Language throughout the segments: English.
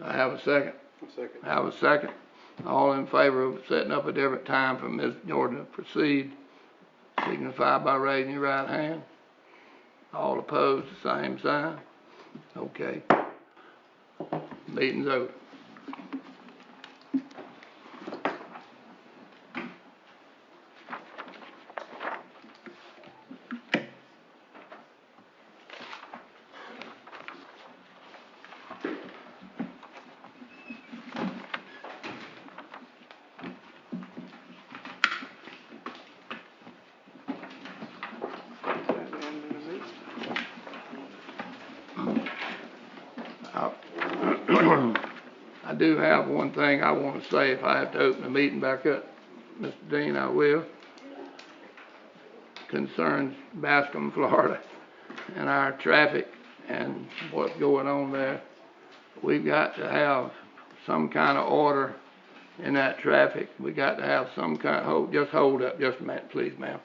I have a second. A second. I have a second. All in favor of setting up a different time for Ms. Jordan to proceed, signify by raising your right hand. All opposed, the same sign. Okay. Meeting's over. I do have one thing I want to say. If I have to open the meeting back up, Mr. Dean, I will. Concerns Bascom, Florida, and our traffic and what's going on there. We've got to have some kind of order in that traffic. We got to have some kind of, just hold up just a minute, please, ma'am.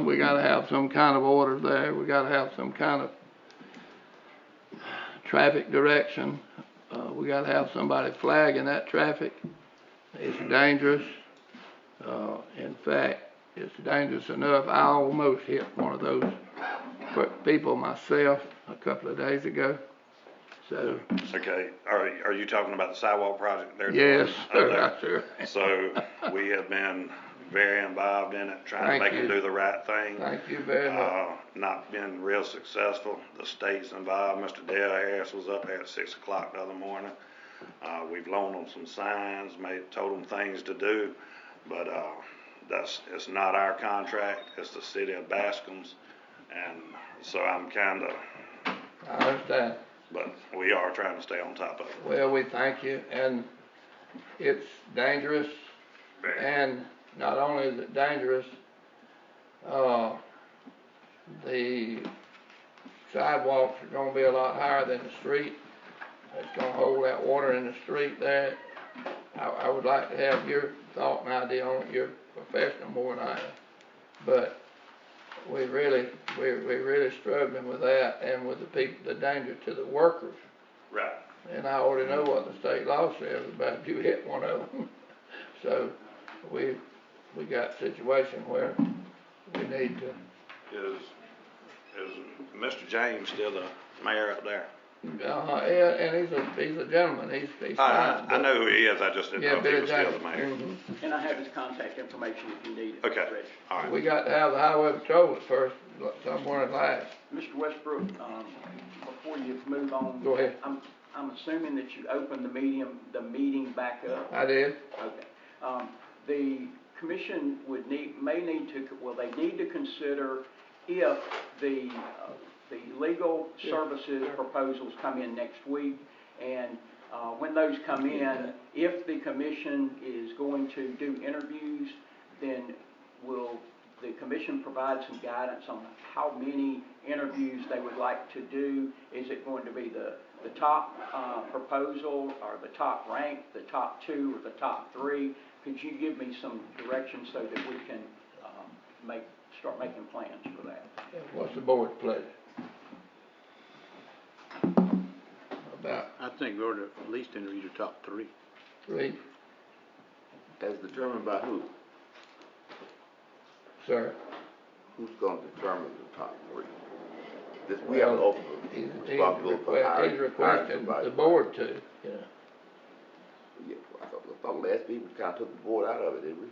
We got to have some kind of order there. We got to have some kind of traffic direction. We got to have somebody flagging that traffic. It's dangerous. In fact, it's dangerous enough. I almost hit one of those people myself a couple of days ago. So. Okay. Are you talking about the sidewalk project there? Yes, sir. Sure. So we have been very involved in it, trying to make them do the right thing. Thank you very much. Not been real successful. The state's involved. Mr. Dale Harris was up here at 6 o'clock the other morning. We've loaned them some signs, told them things to do, but it's not our contract. It's the city of Bascom's, and so I'm kind of. I understand. But we are trying to stay on top of it. Well, we thank you, and it's dangerous, and not only is it dangerous, the sidewalks are going to be a lot higher than the street. It's going to hold that water in the street there. I would like to have your thought and idea on it. You're professional more than I am, but we're really struggling with that, and with the danger to the workers. Right. And I already know what the state law says about if you hit one of them. So we got a situation where we need to. Is Mr. James still the mayor up there? Yeah, and he's a gentleman. He's fine. I know who he is. I just didn't know if he was still the mayor. Mm-hmm. And I have his contact information if you need it. Okay. All right. We got to have the highway patrol at first, somewhere in last. Mr. Westbrook, before you move on, go ahead. I'm assuming that you opened the meeting back up. I did. Okay. The commission may need to consider if the legal services proposals come in next week, and when those come in, if the commission is going to do interviews, then will the commission provide some guidance on how many interviews they would like to do? Is it going to be the top proposal, or the top rank, the top 2, or the top 3? Could you give me some direction so that we can start making plans for that? What's the board's pleasure? I think we ought to at least interview the top 3. 3? As determined by who? Sir? Who's going to determine the top 3? We have an ultimate responsibility for hiring. He's requesting the board to. Yeah. Yeah, I thought last week we kind of took the board out of it, didn't we?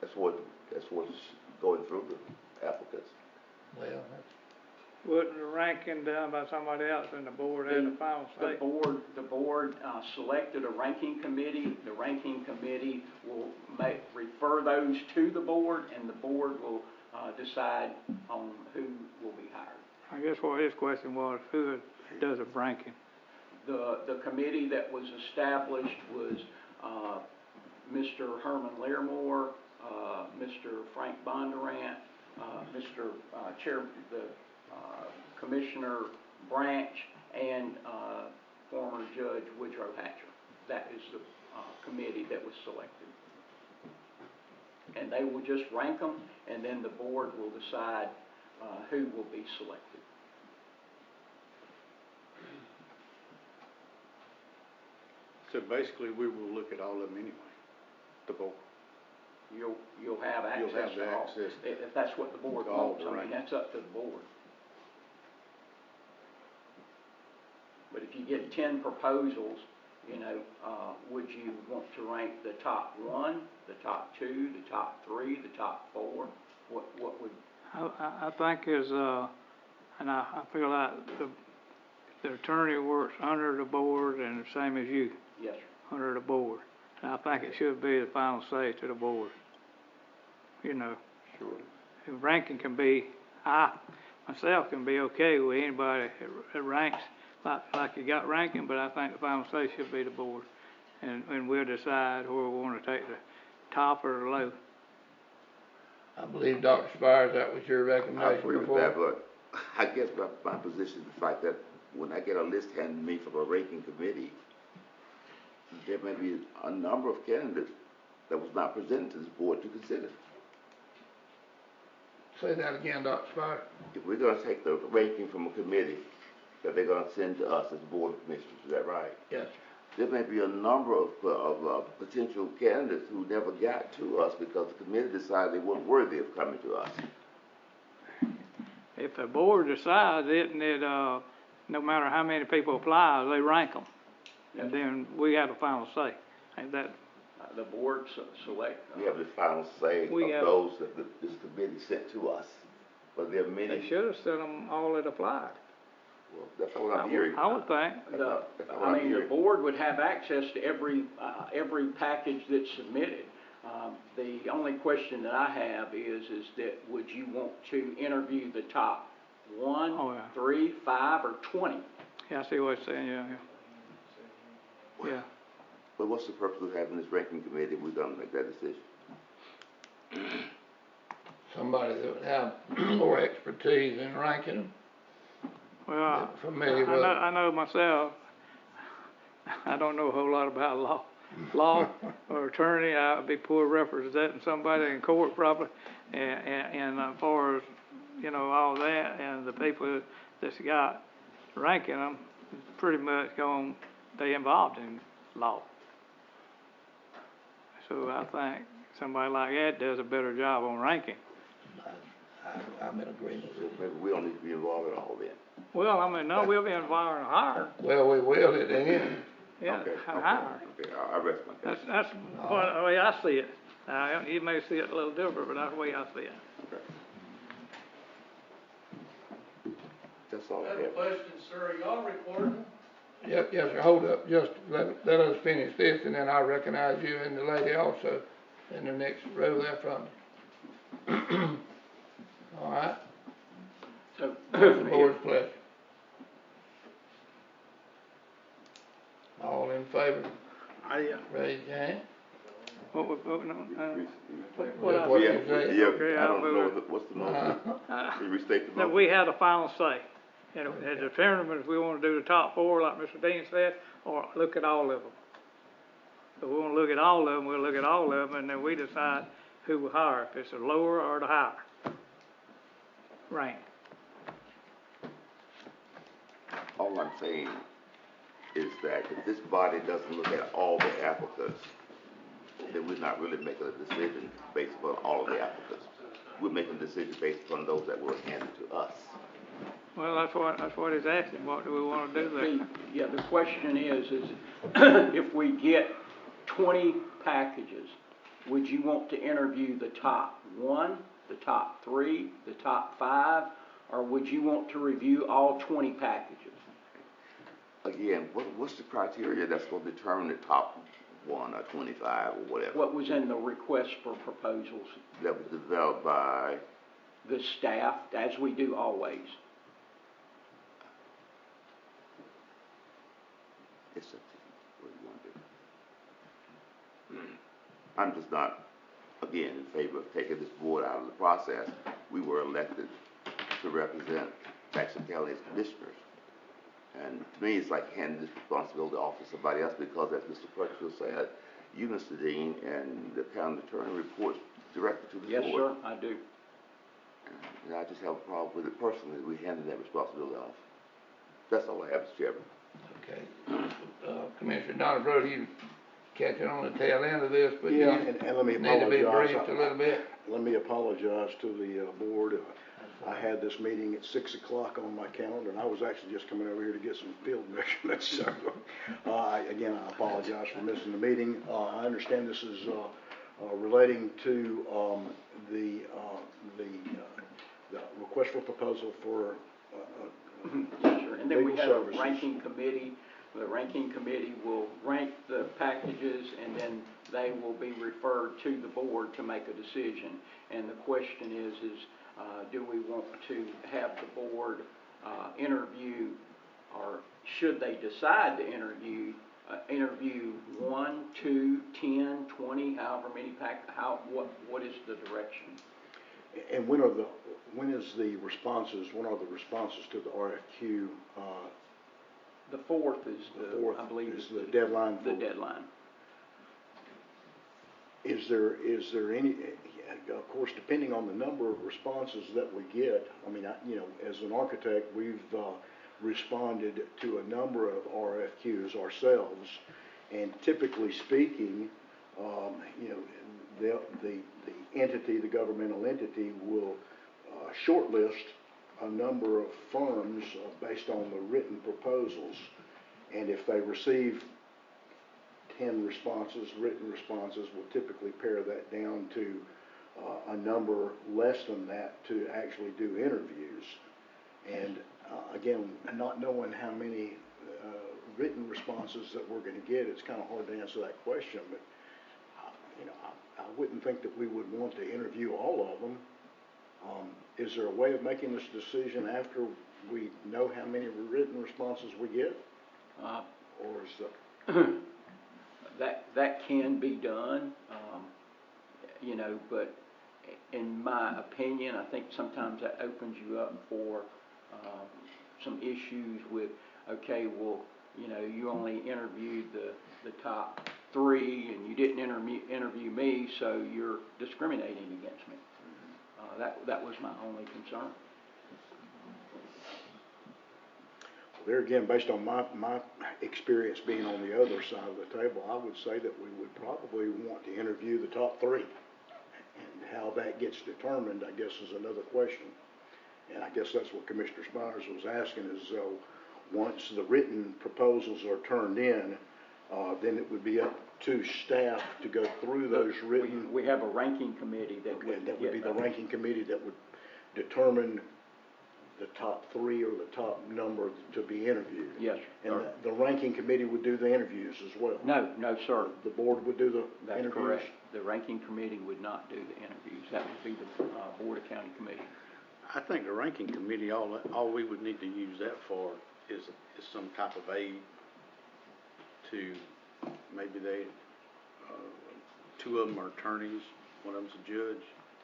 That's what's going through the applicants. Well, Wasn't the ranking done by somebody else, and the board had the final say? The board selected a ranking committee. The ranking committee will refer those to the board, and the board will decide on who will be hired. I guess what his question was, who does the ranking? The committee that was established was Mr. Herman Larimore, Mr. Frank Bondurant, Mr. Commissioner Branch, and former Judge Woodrow Hatcher. That is the committee that was selected. And they will just rank them, and then the board will decide who will be selected. So basically, we will look at all of them anyway, the board. You'll have access have the to all, access if that's what the board to all wants, the I mean, rankings. that's up to the board. But if you get 10 proposals, you know, would you want to rank the top 1, the top 2, the top 3, the top 4? What would? I think is, and I feel like the attorney works under the board and the same as you, Yes, sir. under the board. And I think it should be the final say to the board. You know, Sure. the ranking can be, I myself can be okay with anybody that ranks like you got ranking, but I think the final say should be the board. And we'll decide where we want to take the top or the low. I believe, Dr. Spires, that was your I recommendation agree with before. that, but I guess my position is the fact that when I get a list handed to me from a ranking committee, there may be a number of candidates that was not presented to this board to consider. Say that again, Dr. Spires. If we're gonna take the ranking from a committee that they're gonna send to us as Board of Commissioners, is that right? Yes. There may be a number of potential candidates who never got to us because the committee decided they weren't worthy of coming to us. If the board decides it, and it, no matter how many people apply, they rank them. And then we have the final say. Ain't that, The board select. We have the final say of We have- those that this committee sent to us. But there are many. they should have sent them all that applied. Well, that's what I'm hearing. I would think. That's what I I'm mean, the hearing. board would have access to every package that's submitted. The only question that I have is that would you want to interview the top 1, Oh, yeah. 3, 5, or 20? Yeah, I see what you're saying, yeah. Yeah. But what's the purpose of having this ranking committee if we're gonna make that decision? Somebody that would have more expertise in ranking them. Well, Familiar with it. I know myself, I don't know a whole lot about law or attorney. I'd be poor representing somebody in court probably. And as far as, you know, all that, and the people that's got ranking them, pretty much they involved in law. So I think somebody like that does a better job on ranking. I'm in agreement So with you. maybe we don't need to be involved at all then. Well, I mean, no, we'll be involved in hire. Well, we will at the end. Yeah, Okay, hire. okay, I rest my case. That's the way I see it. You may see it a little different, but that's the way I see it. Okay. That's all I I have a have. question, sir. Are y'all recording? Yep, yes, sir, hold up, just let us finish this, and then I'll recognize you and the lady also in the next row there from you. All right, So, what's the board's pleasure? All in favor, raise your hand. What we're voting on, What I- you Yeah, say. yeah, Okay, I I'll don't know vote. what's the motion. Can you restate the that motion? we had a final say. And it determines if we wanna do the top 4, like Mr. Dean said, or look at all of them. If we wanna look at all of them, we'll look at all of them, and then we decide who we hire, if it's the lower or the higher rank. All I'm saying is that if this body doesn't look at all the applicants, then we're not really making a decision based upon all of the applicants. We're making a decision based upon those that were handed to us. Well, that's what he's asking, what do we wanna do there? the question is if we get 20 packages, would you want to interview the top 1, the top 3, the top 5, or would you want to review all 20 packages? Again, what's the criteria that's going to determine the top 1 or 25 or whatever? What was in the request for proposals? That was developed by, The staff, as we do always. it's up to you, what you want to do. I'm just not, again, in favor of taking this board out of the process. We were elected to represent Jackson County as commissioners. And to me, it's like handing this responsibility off to somebody else because, as Mr. Crutchfield said, you, Mr. Dean, and the county attorney reports directly to the Yes, board. sir, I do. And I just have a problem with it personally, we handed that responsibility off. That's all I have, Mr. Chairman. Okay, Commissioner Donald Brody, you catching on the tail end of this, but you Yeah, and let me need to be apologize. briefed a little bit. Let me apologize to the board. I had this meeting at 6 o'clock on my calendar, and I was actually just coming over here to get some field measurements. So, again, I apologize for missing the meeting. I understand this is relating to the request for proposal for Yes, sir. And then we legal have a services. ranking committee. The ranking committee will rank the packages, and then they will be referred to the board to make a decision. And the question is do we want to have the board interview, or should they decide to interview 1, 2, 10, 20, however many what is the direction? And when are the responses to the RFQ? The 4th is Fourth I believe is the deadline. The deadline. Is there any, of course, depending on the number of responses that we get, I mean, as an architect, we've responded to a number of RFQs ourselves, and typically speaking, the governmental entity will shortlist a number of firms based on the written proposals, and if they receive 10 written responses, will typically pare that down to a number less than that to actually do interviews. And again, not knowing how many written responses that we're going to get, it's kind of hard to answer that question, but I wouldn't think that we would want to interview all of them. Is there a way of making this decision after we know how many written responses we get? Or is that can be done, but in my opinion, I think sometimes that opens you up for some issues with, okay, well, you only interviewed the top 3 and you didn't interview me, so you're discriminating against me. That was my only concern. there again, based on my experience being on the other side of the table, I would say that we would probably want to interview the top 3. And how that gets determined, I guess, is another question. And I guess that's what Commissioner Spires was asking is, once the written proposals are turned in, then it would be up to staff to go through those written. We have a ranking committee that would. That would be the ranking committee that would determine the top 3 or the top number to be interviewed. Yes, sir. And the ranking committee would do the interviews as well. No, sir. The board would do the That's interviews? correct. The ranking committee would not do the interviews. That would be the Board of County Commissioners. I think the ranking committee, all we would need to use that for is some type of aid to, maybe they, 2 of them are attorneys, one of them's a judge.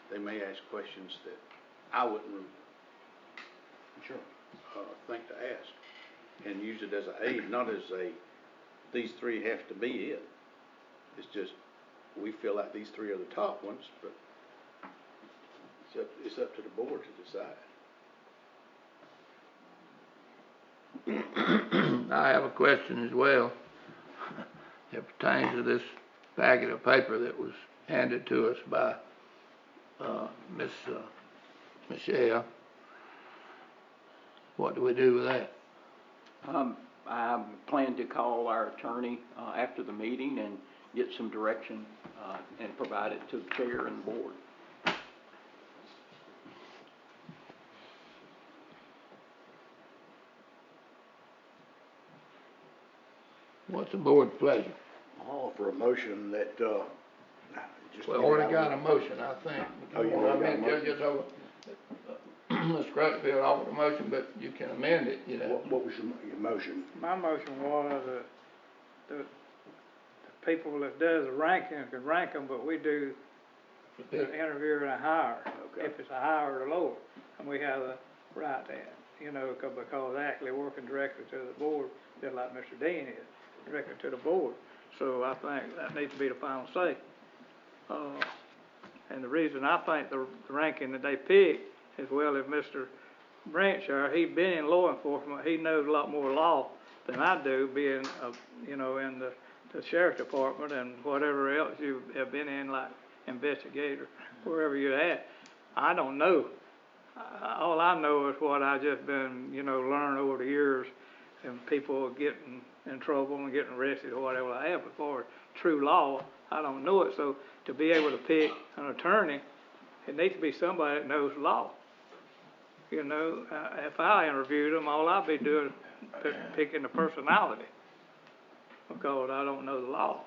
They may ask questions that I wouldn't Sure. think to ask, and use it as an aid, not as these 3 have to be it. It's just, we feel like these 3 are the top ones, but it's up to the board to decide. I have a question as well. It pertains to this packet of paper that was handed to us by Miss Michelle. What do we do with that? I plan to call our attorney after the meeting and get some direction and provide it to the chair and the board. What's the board's pleasure? I'll offer a motion that, just. We already got a motion, I think. Oh, you already got a motion? Just over, Mr. Crutchfield offered a motion, but you can amend it, What was your motion? My motion was the people that does the ranking can rank them, but we do the interview and a hire. Okay. If it's a higher or lower, and we have the right to that, because actually working directly to the board, just like Mr. Dean is, directly to the board. So I think that needs to be the final say. And the reason I think the ranking that they pick, as well as Mr. Branchard, he's been in law enforcement, he knows a lot more law than I do, being, you know, in the sheriff's department and whatever else you have been in, like investigator, wherever you're at. I don't know. All I know is what I just been, you know, learning over the years, and people getting in trouble and getting arrested or whatever I have. But for true law, I don't know it. So to be able to pick an attorney, it needs to be somebody that knows law. You know, if I interviewed them, all I'd be doing is picking the personality, because I don't know the law.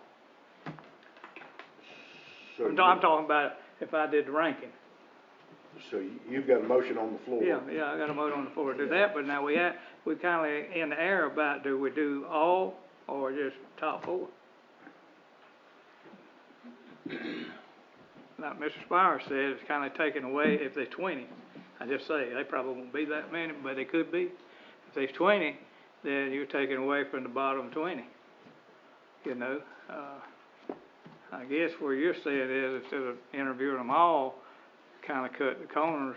So I'm talking about if I did the ranking. So you've got a motion on the floor. Yeah, I got a motion on the floor to do that, but now we kinda in the air about, do we do all or just top 4? Like Mr. Spires said, it's kinda taken away if there's 20. I just say, they probably won't be that many, but they could be. If there's 20, then you're taking away from the bottom 20. You know, I guess where you're saying is, instead of interviewing them all, kinda cut the corners,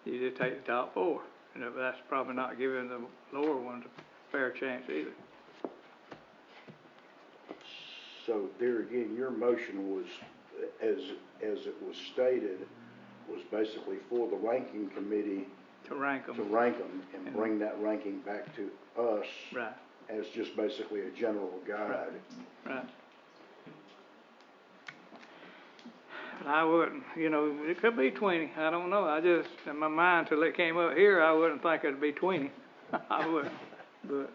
you just take the top 4. You know, but that's probably not giving the lower ones a fair chance either. So there again, your motion was, as it was stated, was basically for the ranking committee To rank to them. rank them and bring that ranking back to us Right, as just basically a general guide. right. But I wouldn't, you know, it could be 20, I don't know. I just, in my mind, till it came up here, I wouldn't think it'd be 20. I wouldn't, but,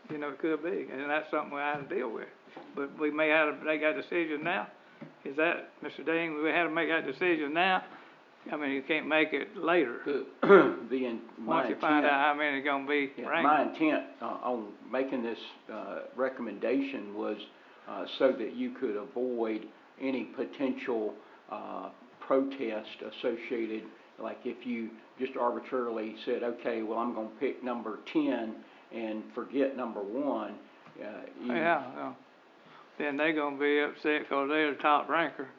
you know, it could be, and that's something we have to deal with. But we may have to make that decision now. Is that, Mr. Dean, we had to make that decision now? I mean, you can't make it later. Once you find out how many are gonna be ranked. My intent on making this recommendation was so that you could avoid any potential protest associated, like if you just arbitrarily said, okay, well, I'm gonna pick number 10 and forget number 1. Yeah, then they're gonna be upset because they're the top ranker.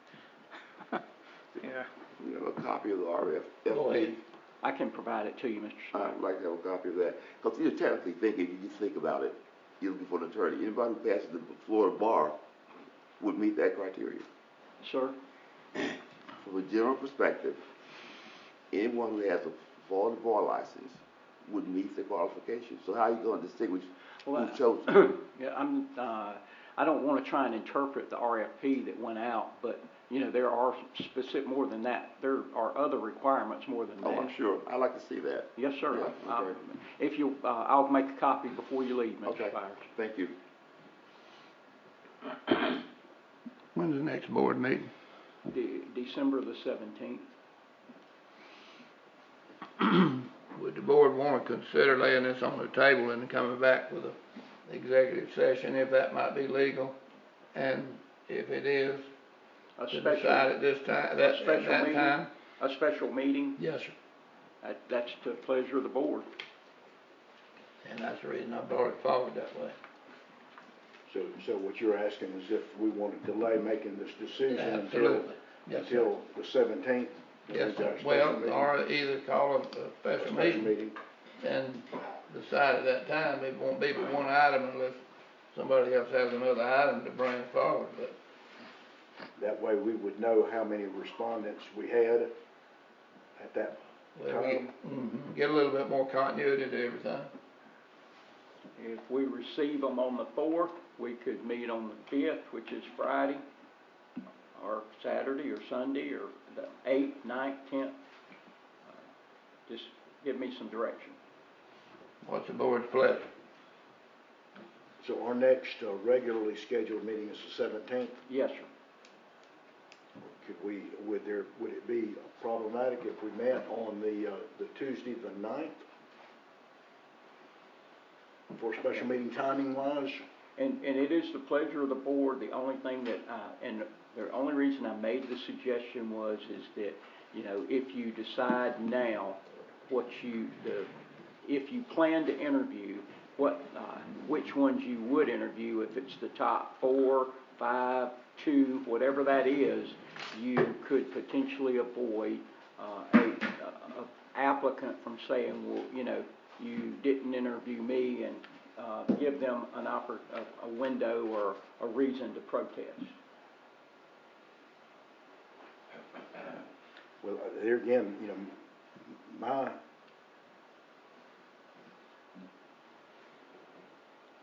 Yeah. You have a copy of the Go ahead. RFP? I can provide it to you, Mr. Spires. I'd like to have a copy of that, because you're technically thinking, you just think about it, you're looking for an attorney, anybody who passes the Florida bar would meet that criteria. Sir? From a general perspective, anyone who has a Florida bar license would meet the qualifications. So how are you going to distinguish who's chosen? Yeah, I don't want to try and interpret the RFP that went out, but, you know, there are specific, more than that. There are other requirements more than that. Oh, I'm sure. I'd like to see that. Yes, sir. Yeah, okay. If you, I'll make a copy before you leave, Mr. Okay, Spires. thank you. When's the next board meeting? December the 17th. Would the board wanna consider laying this on the table and coming back with a executive session, if that might be legal? And if it is, to decide at this time, at that time? A special meeting? Yes, sir. That's the pleasure of the board. And that's the reason I brought it forward that way. So what you're asking is if we want to delay making this decision Absolutely. Yes, sir. until the 17th? Yes, sir. Special Well, meeting? or either call a special meeting and decide at that time. It won't be but one item unless somebody else has another item to bring forward, but. That way we would know how many respondents we had at that Well, time. get a little bit more continuity to everything. If we receive them on the 4th, we could meet on the 5th, which is Friday, or Saturday, or Sunday, or the 8th, 9th, 10th. Just give me some direction. What's the board's pleasure? So our next regularly scheduled meeting is the 17th. Yes, sir. Would it be problematic if we met on the Tuesday the 9th? For special meeting timing wise? And it is the pleasure of the board. The only thing that, and the only reason I made the suggestion is that, you know, if you decide now if you plan to interview, which ones you would interview, if it's the top 4, 5, 2, whatever that is, you could potentially avoid a applicant from saying, well, you know, you didn't interview me, and give them a window or a reason to protest. Well, there again, you know,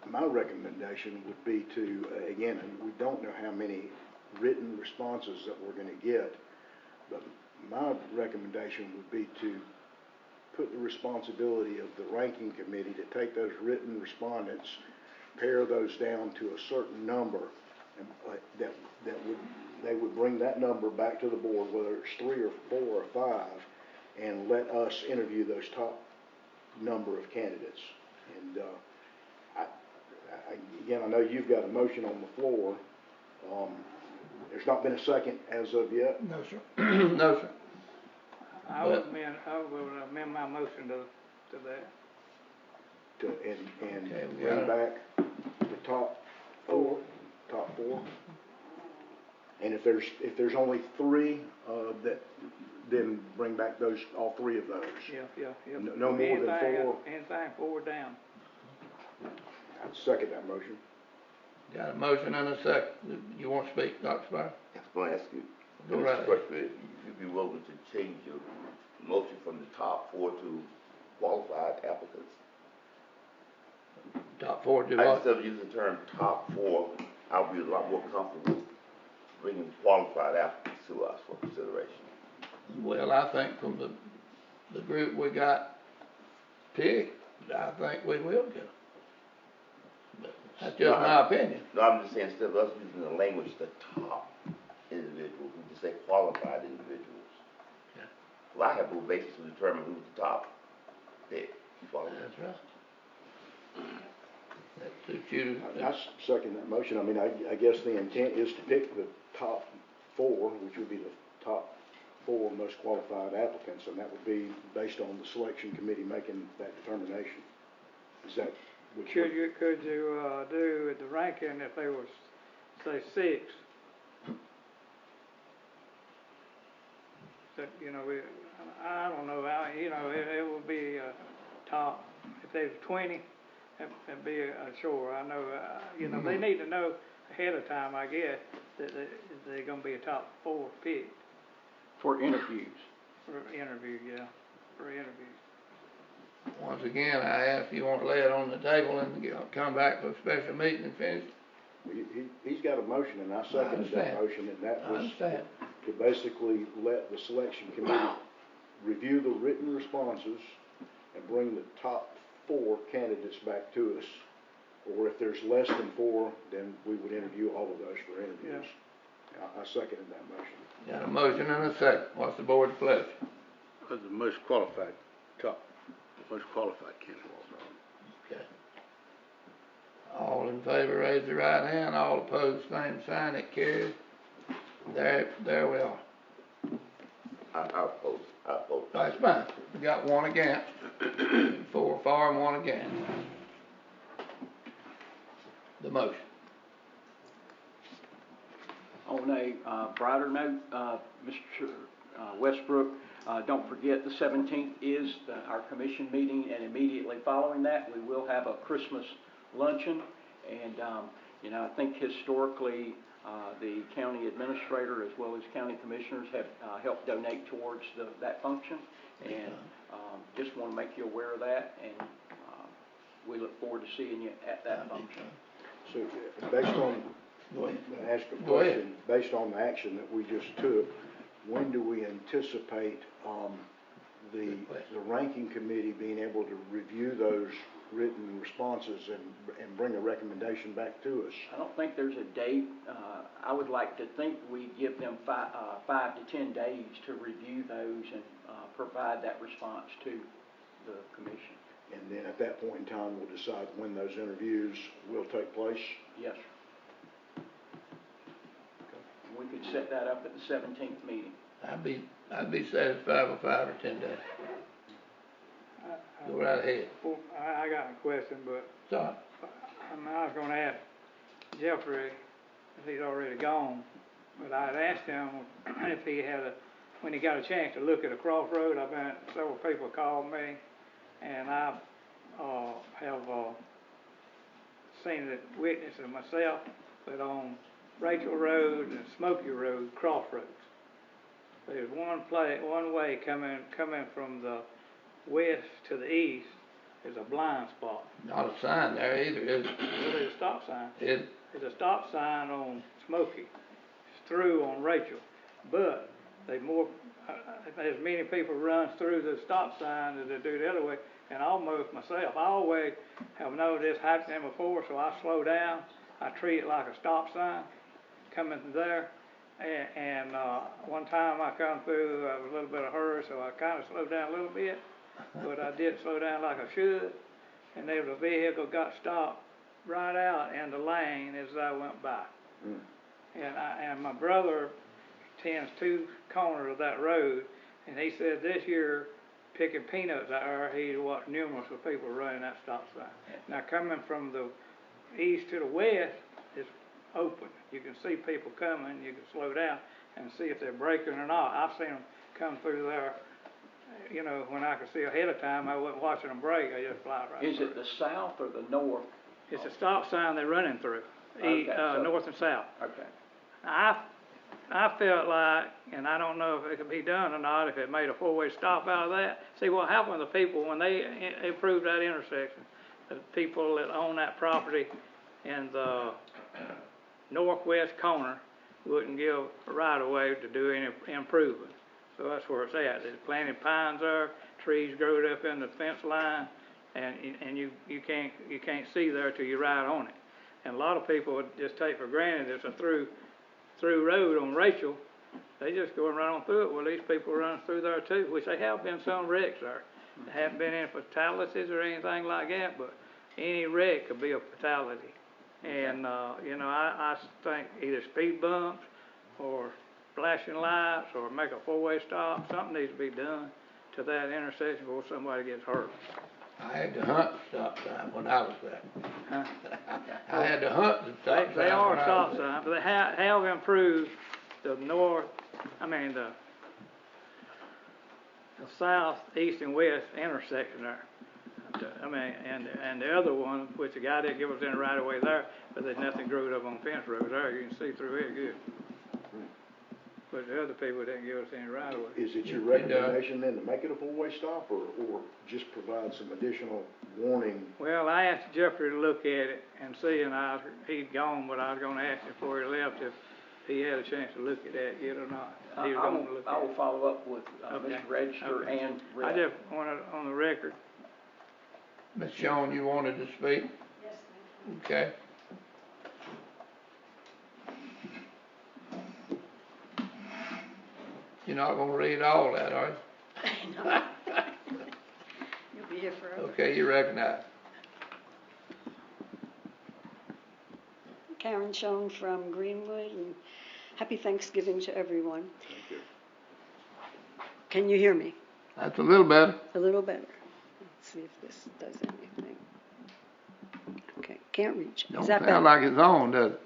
my recommendation would be to, again, and we don't know how many written responses that we're gonna get, but my recommendation would be to put the responsibility of the ranking committee to take those written respondents, pare those down to a certain number, and they would bring that number back to the board, whether it's 3 or 4 or 5, and let us interview those top number of candidates. And again, I know you've got a motion on the floor. There's not been a second as of yet. No, sir. No, sir. I would amend my motion to that. And Okay, we bring got back the top four. And if there's only 3, then bring back all 3 of those. Yeah. No more than 4. Anything 4 down. I'd second that motion. Got a motion and a second. You want to speak, Dr. Spire? I was gonna ask you, Go Mr. right ahead. Secretary, if you'd be willing to change your motion from the top 4 to qualified applicants. Top 4 do what? Instead of using the term top 4, I'll be a lot more comfortable bringing qualified applicants to us for consideration. Well, I think from the group we got picked, I think we will get them. But that's just my opinion. No, I'm just saying, instead of us using the language, the top individuals, we just say qualified individuals. Okay. Well, I have no basis to determine who's the top pick. You follow me? That's right. That suits you. I second that motion. I mean, I guess the intent is to pick the top 4, which would be the top 4 most qualified applicants, and that would be based on the selection committee making that determination. Is that what Could you do the ranking if they was, say, 6? That, you know, I don't know, it would be top, if there's 20, it'd be sure. I know, they need to know ahead of time, I guess, that they're gonna be a top 4 pick. For interviews. For interview. Once again, I ask you want to lay it on the table and come back for a special meeting and finish it? He's got a motion, and I seconded that motion, and that I was understand. to basically let the selection committee review the written responses and bring the top 4 candidates back to us. Or if there's less than 4, then we would interview all of those for interviews. I seconded that motion. Got a motion and a second. What's the board's pleasure? The most qualified candidate. Okay. All in favor, raise your right hand. All opposed, same sign. It carries. There we are. I oppose. That's fine. We got 1 against. 4 for and 1 against. The motion. On a brighter note, Mr. Westbrook, don't forget the 17th is our commission meeting, and immediately following that, we will have a Christmas luncheon. And, I think historically, the county administrator as well as county commissioners have helped donate towards that function. And just want to make you aware of that, and we look forward to seeing you at that function. So based on, Go ahead. I'm gonna ask a Go ahead. question, based on the action that we just took, when do we anticipate the ranking committee being able to review those written responses and bring a recommendation back to us? I don't think there's a date. I would like to think we give them 5 to 10 days to review those and provide that response to the commission. And then at that point in time, we'll decide when those interviews will take place? Yes, sir. We could set that up at the 17th meeting. I'd be satisfied with 5 or 10 days. Go right ahead. Well, I got a question, but Sorry. I was gonna ask Jeffrey, if he's already gone, but I'd asked him if he when he got a chance to look at a crossroad. I've had several people call me, and I have seen it, witnessed it myself, but on Rachel Road and Smoky Road crossroads. There's one way coming from the west to the east is a blind spot. Not a sign there either, is it? Well, there's a stop sign. Is, There's a stop sign on Smoky, it's through on Rachel, but there's many people run through the stop sign as they do the other way, and almost myself, I always have known this happening before, so I slow down. I treat it like a stop sign coming through there, and one time I come through, I was a little bit of a hurry, so I kind of slowed down a little bit, but I didn't slow down like I should, and there was a vehicle got stopped right out in the lane as I went by. And my brother tends two corners of that road, and he said this year, picking peanuts out there, he watched numerous of people running that stop sign. Now coming from the east to the west, it's open. You can see people coming, you can slow down and see if they're braking or not. I've seen them come through there, you know, when I could see ahead of time, I wasn't watching them brake, I just fly right Is through. it the south or the north? It's a stop sign they're running through, Okay, so- north and south. Okay. I felt like, and I don't know if it could be done or not, if it made a four-way stop out of that. See, what happened to the people when they improved that intersection, the people that own that property in the northwest corner wouldn't give a right-of-way to do any improvement. So that's where it's at. There's planted pines there, trees growed up in the fence line, and you can't see there till you ride on it. And a lot of people would just take for granted it's a through road on Rachel. They just go and run on through it. Well, these people run through there too, which there have been some wrecks there. There haven't been any fatalities or anything like that, but any wreck could be a fatality. And, you know, I think either speed bumps or flashing lights or make a four-way stop, something needs to be done to that intersection before somebody gets hurt. I had to hunt the stop sign when I was there. Huh? I had to hunt the stop sign. They are when I stop was there. signs, but they have improved the south, east, and west intersection there. And the other one, which the guy didn't give us any right of way there, but there's nothing growed up on fence road there, you can see through it good. But the other people didn't give us any right of way. Is it your recommendation then to make it a four-way stop or just provide some additional warning? Well, I asked Jeffrey to look at it and see, and he'd gone, but I was gonna ask him before he left if he had a chance to look at that yet or not. He was gonna look I at will it. follow up with Okay. Mr. Register Okay. and I Rep. just wanted on the record. Ms. Shawn, you wanted to speak? Yes, ma'am. Okay. You're not gonna read all that, are you? No. You'll be here forever. Okay, you recognize. Karen Schoen from Greenwood, and happy Thanksgiving to everyone. Thank you. Can you hear me? That's a little better. A little better. Let's see if this does anything. Okay, can't reach. Don't Is that sound better? like it's on, does it?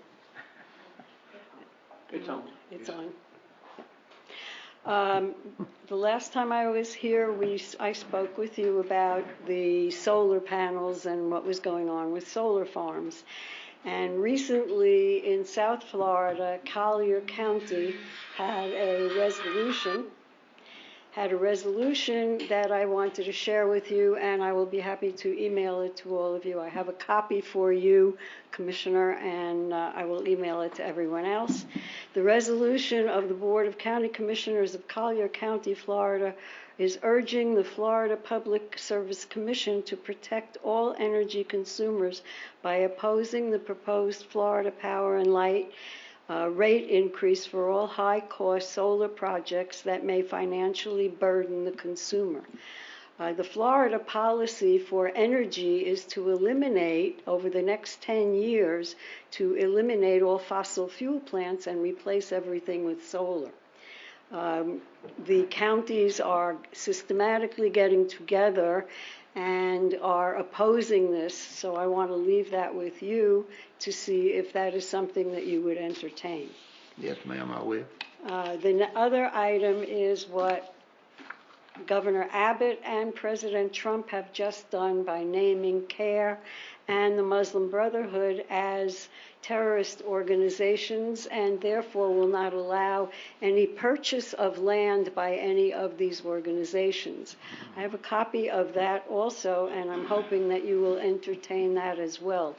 It's on. It's on. The last time I was here, I spoke with you about the solar panels and what was going on with solar farms. And recently in South Florida, Collier County had a resolution that I wanted to share with you, and I will be happy to email it to all of you. I have a copy for you, Commissioner, and I will email it to everyone else. The resolution of the Board of County Commissioners of Collier County, Florida, is urging the Florida Public Service Commission to protect all energy consumers by opposing the proposed Florida Power and Light rate increase for all high-cost solar projects that may financially burden the consumer. The Florida policy for energy is to eliminate, over the next 10 years, to eliminate all fossil fuel plants and replace everything with solar. The counties are systematically getting together and are opposing this, so I want to leave that with you to see if that is something that you would entertain. Yes, ma'am, I will. The other item is what Governor Abbott and President Trump have just done by naming CARE and the Muslim Brotherhood as terrorist organizations, and therefore will not allow any purchase of land by any of these organizations. I have a copy of that also, and I'm hoping that you will entertain that as well.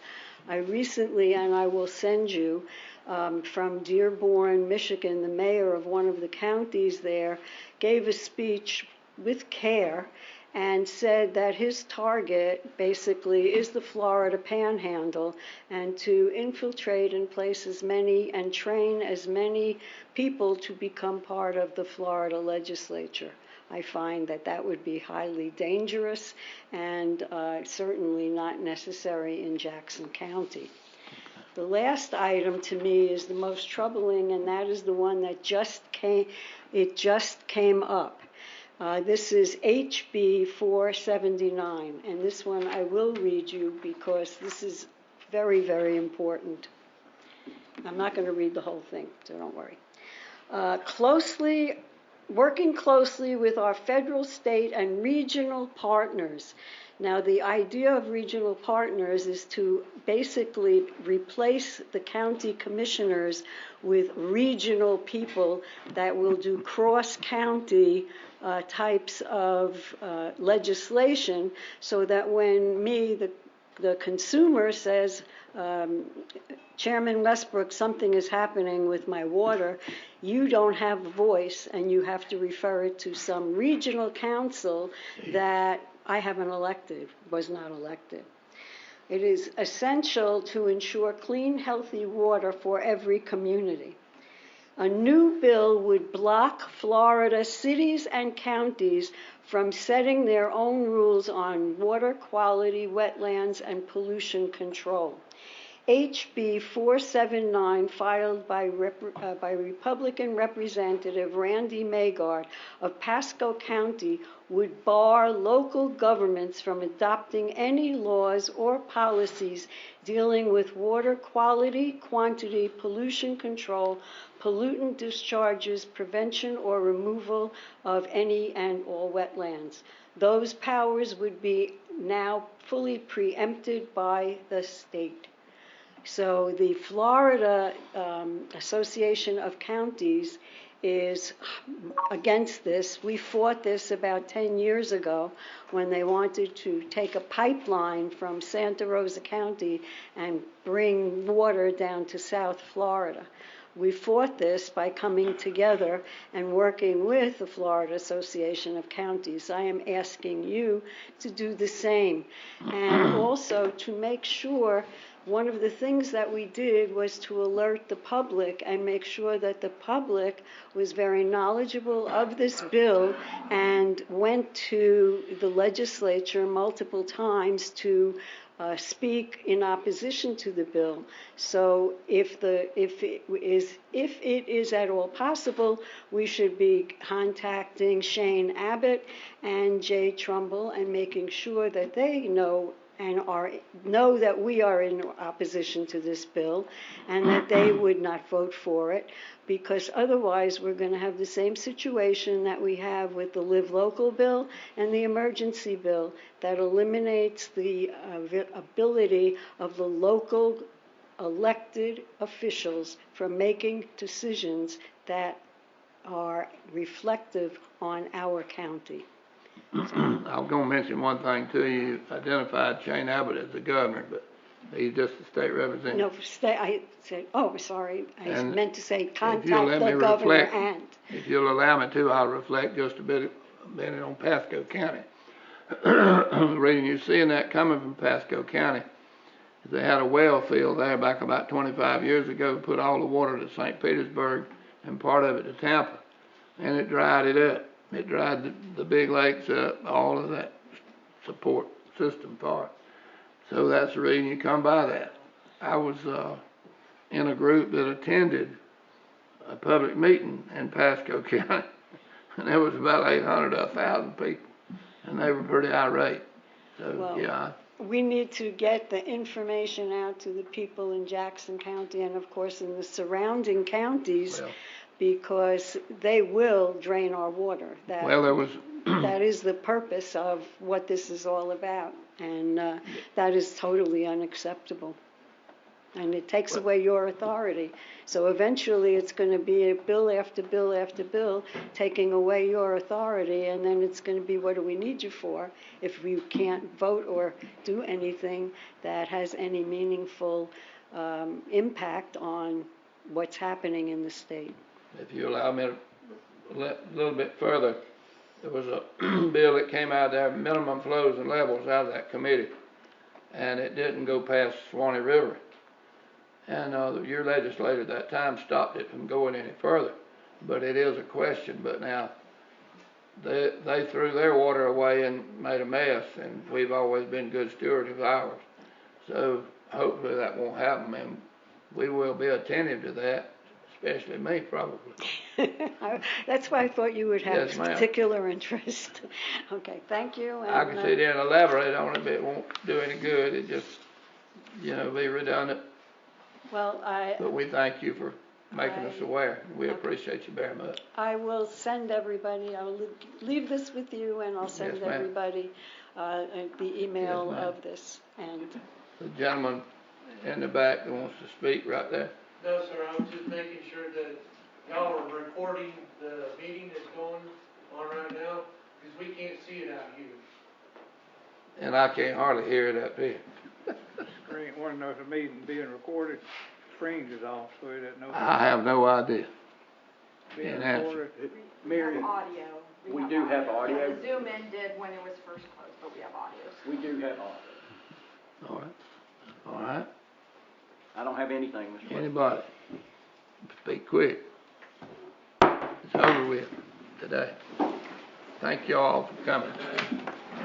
I recently, and I will send you, from Dearborn, Michigan, the mayor of one of the counties there gave a speech with care and said that his target basically is the Florida Panhandle, and to infiltrate and place as many and train as many people to become part of the Florida legislature. I find that that would be highly dangerous and certainly not necessary in Jackson County. The last item to me is the most troubling, and that is the one that just came up. This is HB 479, and this one I will read you because this is very, very important. I'm not going to read the whole thing, so don't worry. Working closely with our federal, state, and regional partners. Now, the idea of regional partners is to basically replace the county commissioners with regional people that will do cross-county types of legislation, so that when the consumer says, Chairman Westbrook, something is happening with my water, you don't have a voice, and you have to refer it to some regional council that I haven't elected, was not elected. It is essential to ensure clean, healthy water for every community. A new bill would block Florida cities and counties from setting their own rules on water quality, wetlands, and pollution control. HB 479, filed by Republican Representative Randy Magard of Pasco County, would bar local governments from adopting any laws or policies dealing with water quality, quantity, pollution control, pollutant discharges, prevention or removal of any and all wetlands. Those powers would be now fully preempted by the state. So the Florida Association of Counties is against this. We fought this about 10 years ago when they wanted to take a pipeline from Santa Rosa County and bring water down to South Florida. We fought this by coming together and working with the Florida Association of Counties. I am asking you to do the same, and also to make sure. One of the things that we did was to alert the public and make sure that the public was very knowledgeable of this bill and went to the legislature multiple times to speak in opposition to the bill. So if it is at all possible, we should be contacting Shane Abbott and Jay Trumbull and making sure that they know that we are in opposition to this bill and that they would not vote for it, because otherwise we're going to have the same situation that we have with the Live Local bill and the emergency bill that eliminates the ability of the local elected officials from making decisions that are reflective on our county. I was going to mention one thing to you. You identified Shane Abbott as the governor, but he's just a state representative. No, I said, oh, sorry. I meant to say contact the governor and. If you'll allow me to, I'll reflect just a bit on Pasco County. The reason you're seeing that coming from Pasco County is they had a well field there back about 25 years ago, put all the water to St. Petersburg and part of it to Tampa, and it dried it up. It dried the big lakes up, all of that support system part. So that's the reason you come by that. I was in a group that attended a public meeting in Pasco County, and there was about 800 to 1,000 people, and they were pretty irate. So, well, yeah. We need to get the information out to the people in Jackson County and, of course, in the surrounding counties. Well, because they will drain our water. That is the purpose of what this is all about. And that is totally unacceptable. And it takes away your authority. So eventually it's going to be a bill after bill after bill taking away your authority, and then it's going to be, what do we need you for, if you can't vote or do anything that has any meaningful impact on what's happening in the state. If you allow me to a little bit further, there was a bill that came out there, minimum flows and levels, out of that committee, and it didn't go past Swanee River. And your legislator at that time stopped it from going any further. But it is a question. But now, they threw their water away and made a mess, and we've always been good stewards of ours. So hopefully that won't happen, and we will be attentive to that, especially me, probably. That's why I thought you would have Yes, ma'am. particular interest. Okay, thank you. I can sit there and elaborate on it, but it won't do any good. It just, be redundant. Well, But we thank you for making us aware. We appreciate you very much. I will send everybody, I'll leave this with you, and I'll send Yes, ma'am. everybody the email Yes, ma'am. of this. And The gentleman in the back that wants to speak right there. No, sir, I was just making sure that y'all are recording the meeting that's going on right now, because we can't see it out here. And I can't hardly hear it up here. Screen, want to know if the meeting being recorded, screens is off, so he doesn't know. I have no idea. Being Can't answer. recorded. Mary, Audio. we do have audio. The Zoom ended when it was first closed, but we have audio. We do have audio. All right. All right. I don't have anything, Mr. President. Anybody? Speak quick. It's over with today. Thank you all for coming.